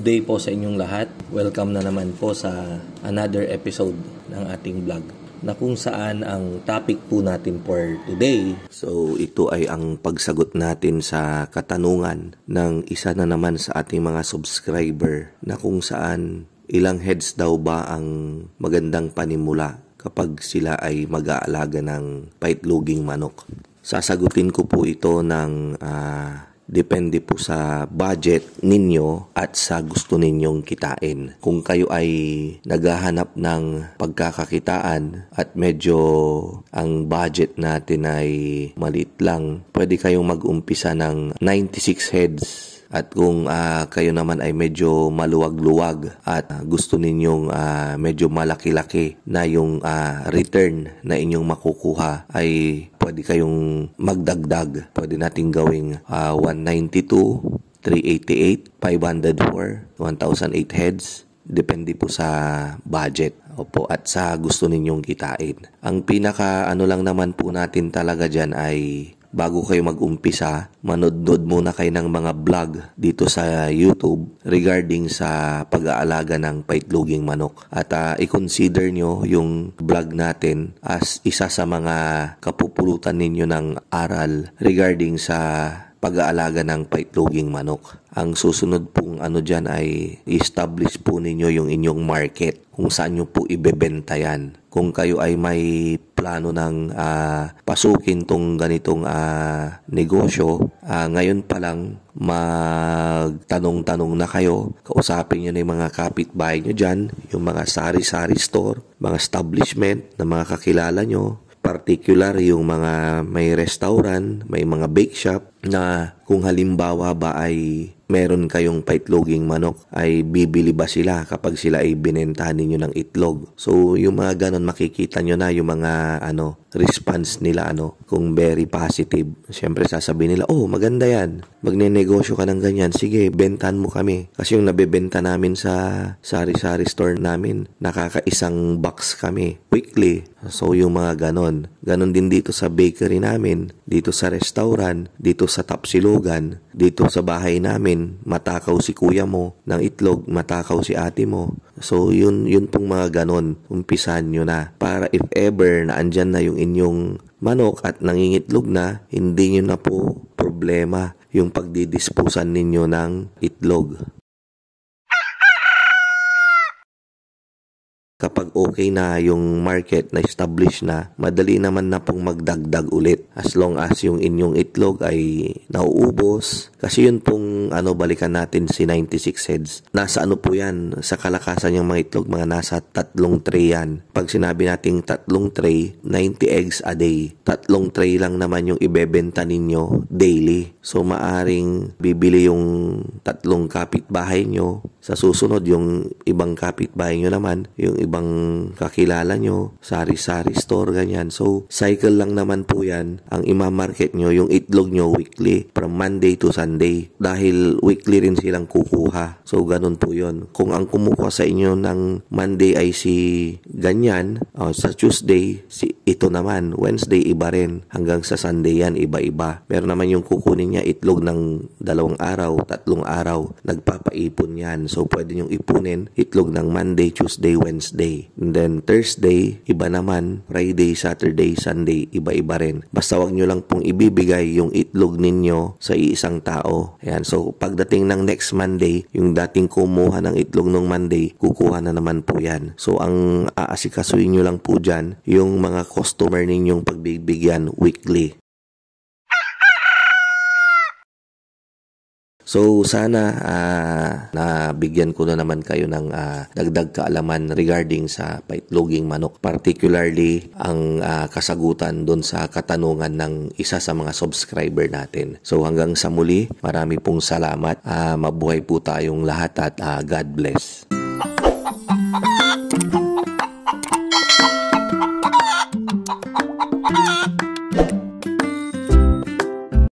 Good day po sa inyong lahat. Welcome na naman po sa another episode ng ating vlog na kung saan ang topic po natin for today. So ito ay ang pagsagot natin sa katanungan ng isa na naman sa ating mga subscriber na kung saan ilang heads daw ba ang magandang panimula kapag sila ay mag-aalaga ng paitloging manok. Sasagutin ko po ito ng depende po sa budget ninyo at sa gusto ninyong kitain. Kung kayo ay naghahanap ng pagkakakitaan at medyo ang budget natin ay maliit lang, pwede kayong mag-umpisa ng 96 heads. At kung kayo naman ay medyo maluwag-luwag at gusto ninyong medyo malaki-laki na yung return na inyong makukuha, ay pwede kayong magdagdag. Pwede natin gawing 192, 388, 504, 1,008 heads. Depende po sa budget. Opo, at sa gusto ninyong kitain. Ang pinaka lang naman po natin talaga dyan ay bago kayo mag-umpisa, manood muna kayo ng mga vlog dito sa YouTube regarding sa pag-aalaga ng paitloging manok. At i-consider nyo yung vlog natin as isa sa mga kapupulutan ninyo ng aral regarding sa pag-aalaga ng paitloging manok. Ang susunod pong dyan ay establish po ninyo yung inyong market kung saan nyo po ibebenta yan. Kung kayo ay may plano ng pasukin tong ganitong negosyo, ngayon pa lang magtanong-tanong na kayo, kausapin nyo na yung mga kapitbahay nyo dyan, yung mga sari-sari store, mga establishment na mga kakilala nyo, particular yung mga may restaurant, may mga bake shop na kung halimbawa ba ay meron kayong paitloging manok, ay bibili ba sila kapag sila ay binentahan ninyo ng itlog. So yung mga ganon, makikita nyo na yung mga response nila kung very positive. Siyempre sasabihin nila, oh maganda yan, magne-negosyo ka ng ganyan, sige bentahan mo kami. Kasi yung nabebenta namin sa sari-sari store namin, nakakaisang box kami weekly. So yung mga ganon din dito sa bakery namin, dito sa restaurant, dito sa Tapsilogan, dito sa bahay namin, matakaw si kuya mo ng itlog, matakaw si ate mo. So yun pong mga ganon, umpisan nyo na para if ever na andyan na yung inyong manok at nangingitlog na, hindi nyo na po problema yung pagdidisposan ninyo ng itlog. Kapag okay na yung market na establish na, madali naman na pong magdagdag ulit as long as yung inyong itlog ay nauubos. Kasi yun pong balikan natin si 96 heads. Nasa po yan, sa kalakasan yung mga itlog, mga nasa 3 tray yan. Pag sinabi nating 3 tray, 90 eggs a day. 3 tray lang naman yung ibebenta ninyo daily. So maaring bibili yung 3 kapitbahay nyo. Sa susunod, yung ibang kapitbahay nyo naman, yung ibang kakilala nyo, sari-sari store, ganyan. So, cycle lang naman po yan. Ang imamarket nyo, yung itlog nyo weekly, from Monday to Sunday. Dahil weekly rin silang kukuha. So, ganun po yun. Kung ang kumukuha sa inyo ng Monday ay si ganyan, sa Tuesday, si ito naman. Wednesday, iba rin. Hanggang sa Sunday yan, iba-iba. Meron naman yung kukunin niya itlog ng 2 araw, 3 araw. Nagpapaipon yan. So, pwede nyong ipunin itlog ng Monday, Tuesday, Wednesday. And then, Thursday, iba naman. Friday, Saturday, Sunday, iba-iba rin. Basta wag nyo lang pong ibibigay yung itlog ninyo sa iisang tao. Ayan. So, pagdating ng next Monday, yung dating kumuha ng itlog ng Monday, kukuha na naman po yan. So, ang aasikasuhin nyo lang po dyan, yung mga customer ninyong pagbibigyan weekly. So sana nabigyan ko na naman kayo ng dagdag kaalaman regarding sa paitloging manok. Particularly ang kasagutan doon sa katanungan ng isa sa mga subscriber natin. So hanggang sa muli, marami pong salamat. Mabuhay po tayong lahat at God bless.